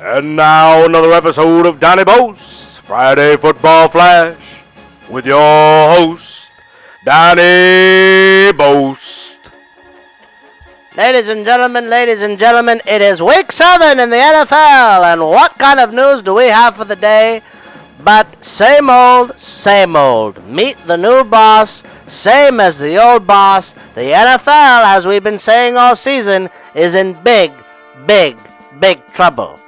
And now another episode of Donny Boast, Friday Football Flash, with your host, Donny Boast. Ladies and gentlemen, it is week 7 in the NFL, and what kind of news do we have for the day? But same old, same old. Meet the new boss, same as the old boss. The NFL, as we've been saying all season, is in big trouble.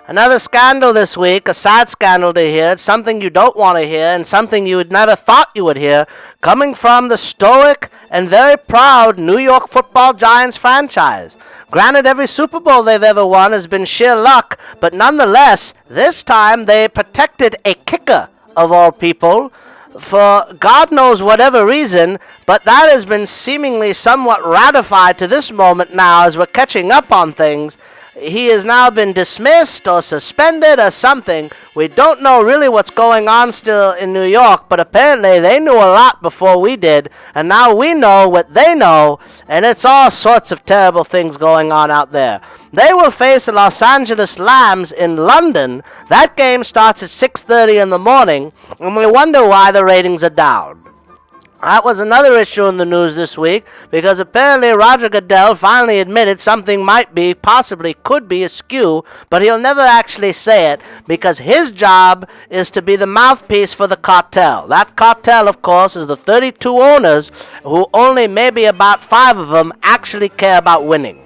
Another scandal this week, a sad scandal to hear. It's something you don't want to hear and something you had never thought you would hear, coming from the stoic and very proud New York Football Giants franchise. Granted, every Super Bowl they've ever won has been sheer luck, but nonetheless, this time they protected a kicker, of all people, for God knows whatever reason, but that has been seemingly somewhat ratified to this moment now as we're catching up on things. He has now been dismissed or suspended or something. We don't know really what's going on still in New York, but apparently they knew a lot before we did, and now we know what they know, and it's all sorts of terrible things going on out there. They will face the Los Angeles Lambs in London. That game starts at 6:30 in the morning, and we wonder why the ratings are down. That was another issue in the news this week, because apparently Roger Goodell finally admitted something possibly could be askew, but he'll never actually say it, because his job is to be the mouthpiece for the cartel. That cartel, of course, is the 32 owners, who only maybe about 5 of them actually care about winning.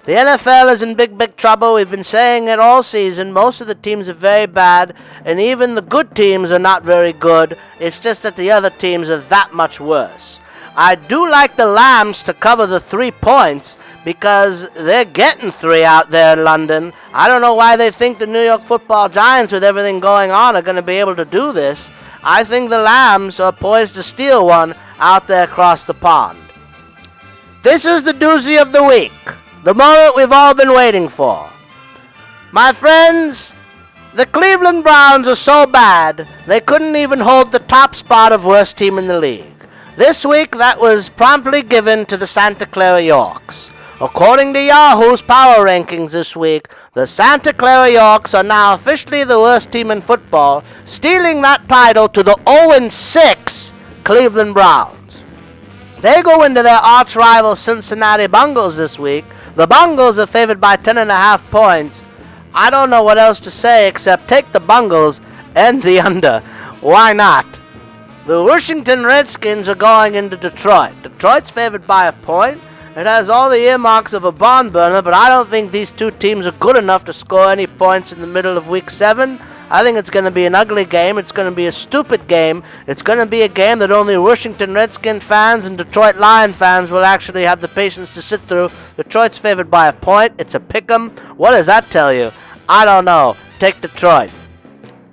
The NFL is in big trouble. We've been saying it all season. Most of the teams are very bad, and even the good teams are not very good. It's just that the other teams are that much worse. I do like the Lambs to cover the 3 points, because they're getting 3 out there in London. I don't know why they think the New York Football Giants, with everything going on, are going to be able to do this. I think the Lambs are poised to steal one out there across the pond. This is the doozy of the week. The moment we've all been waiting for. My friends, the Cleveland Browns are so bad, they couldn't even hold the top spot of worst team in the league. This week, that was promptly given to the Santa Clara Yorks. According to Yahoo's power rankings this week, the Santa Clara Yorks are now officially the worst team in football, stealing that title to the 0-6 Cleveland Browns. They go into their arch-rival Cincinnati Bengals this week. The Bengals are favored by 10.5 points. I don't know what else to say except take the Bengals and the under. Why not? The Washington Redskins are going into Detroit. Detroit's favored by a point. It has all the earmarks of a barn burner, but I don't think these two teams are good enough to score any points in the middle of week 7. I think it's going to be an ugly game. It's going to be a stupid game. It's going to be a game that only Washington Redskin fans and Detroit Lion fans will actually have the patience to sit through. Detroit's favored by a point. It's a pick'em. What does that tell you? I don't know. Take Detroit.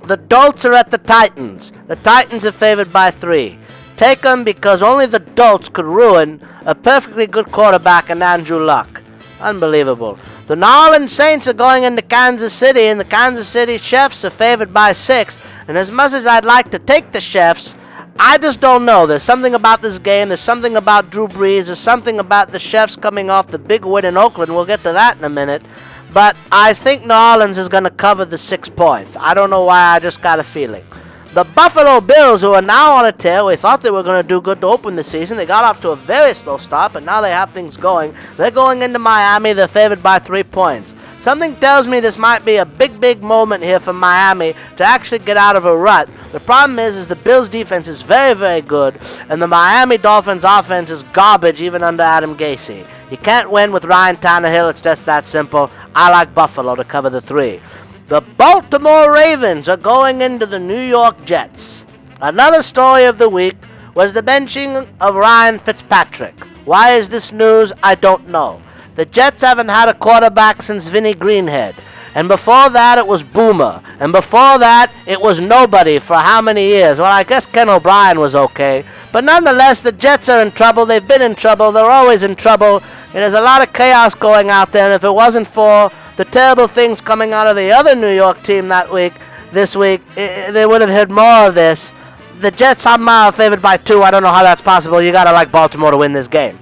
The Dolts are at the Titans. The Titans are favored by 3. Take them because only the Dolts could ruin a perfectly good quarterback in Andrew Luck. Unbelievable. The New Orleans Saints are going into Kansas City, and the Kansas City Chiefs are favored by 6. And as much as I'd like to take the Chiefs, I just don't know. There's something about this game. There's something about Drew Brees. There's something about the Chiefs coming off the big win in Oakland. We'll get to that in a minute. But I think New Orleans is going to cover the 6 points. I don't know why. I just got a feeling. The Buffalo Bills, who are now on a tear, we thought they were going to do good to open the season. They got off to a very slow start, but now they have things going. They're going into Miami. They're favored by 3 points. Something tells me this might be a big moment here for Miami to actually get out of a rut. The problem is the Bills' defense is very good, and the Miami Dolphins' offense is garbage even under Adam Gase. You can't win with Ryan Tannehill. It's just that simple. I like Buffalo to cover the 3. The Baltimore Ravens are going into the New York Jets. Another story of the week was the benching of Ryan Fitzpatrick. Why is this news? I don't know. The Jets haven't had a quarterback since Vinny Greenhead. And before that, it was Boomer. And before that, it was nobody for how many years? Well, I guess Ken O'Brien was okay. But nonetheless, the Jets are in trouble. They've been in trouble. They're always in trouble. And there's a lot of chaos going out there. And if it wasn't for the terrible things coming out of the other New York team this week, they would have heard more of this. The Jets are favored by 2. I don't know how that's possible. You got to like Baltimore to win this game.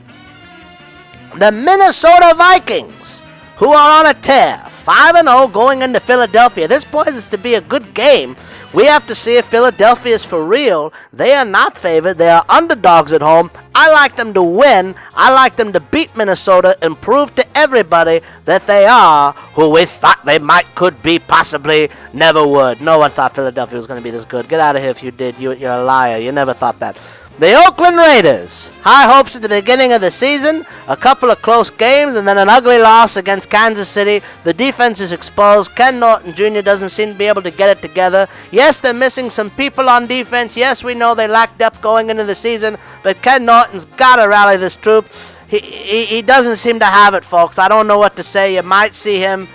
The Minnesota Vikings, who are on a tear, 5-0 going into Philadelphia. This poises to be a good game. We have to see if Philadelphia is for real. They are not favored. They are underdogs at home. I like them to win. I like them to beat Minnesota and prove to everybody that they are who we thought they could be, possibly never would. No one thought Philadelphia was going to be this good. Get out of here if you did. You're a liar. You never thought that. The Oakland Raiders. High hopes at the beginning of the season. A couple of close games and then an ugly loss against Kansas City. The defense is exposed. Ken Norton Jr. doesn't seem to be able to get it together. Yes, they're missing some people on defense. Yes, we know they lack depth going into the season. But Ken Norton's got to rally this troop. He doesn't seem to have it, folks. I don't know what to say. You might see him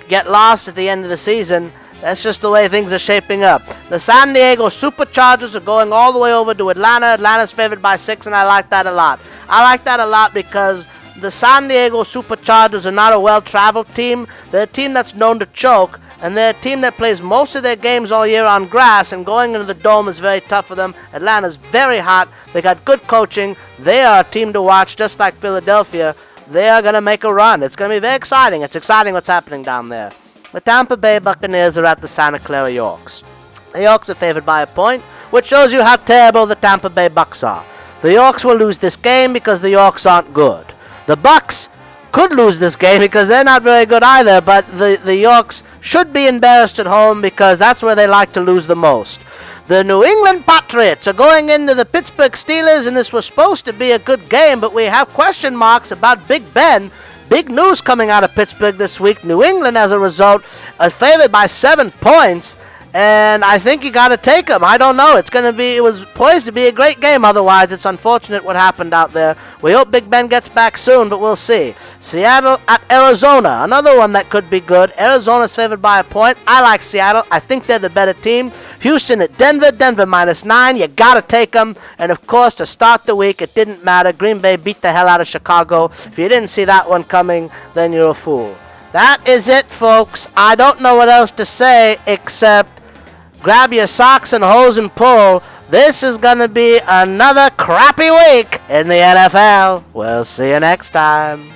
get lost at the end of the season. That's just the way things are shaping up. The San Diego Superchargers are going all the way over to Atlanta. Atlanta's favored by 6, and I like that a lot. I like that a lot because the San Diego Superchargers are not a well-traveled team. They're a team that's known to choke, and they're a team that plays most of their games all year on grass, and going into the Dome is very tough for them. Atlanta's very hot. They got good coaching. They are a team to watch, just like Philadelphia. They are going to make a run. It's going to be very exciting. It's exciting what's happening down there. The Tampa Bay Buccaneers are at the Santa Clara Yorks. The Yorks are favored by a point, which shows you how terrible the Tampa Bay Bucks are. The Yorks will lose this game because the Yorks aren't good. The Bucks could lose this game because they're not very good either, but the Yorks should be embarrassed at home because that's where they like to lose the most. The New England Patriots are going into the Pittsburgh Steelers, and this was supposed to be a good game, but we have question marks about Big Ben. Big news coming out of Pittsburgh this week. New England, as a result, is favored by 7 points, and I think you got to take them. I don't know. It was poised to be a great game. Otherwise, it's unfortunate what happened out there. We hope Big Ben gets back soon, but we'll see. Seattle at Arizona, another one that could be good. Arizona's favored by a point. I like Seattle. I think they're the better team. Houston at Denver. Denver -9. You got to take them. And, of course, to start the week, it didn't matter. Green Bay beat the hell out of Chicago. If you didn't see that one coming, then you're a fool. That is it, folks. I don't know what else to say except grab your socks and hose and pull. This is going to be another crappy week in the NFL. We'll see you next time.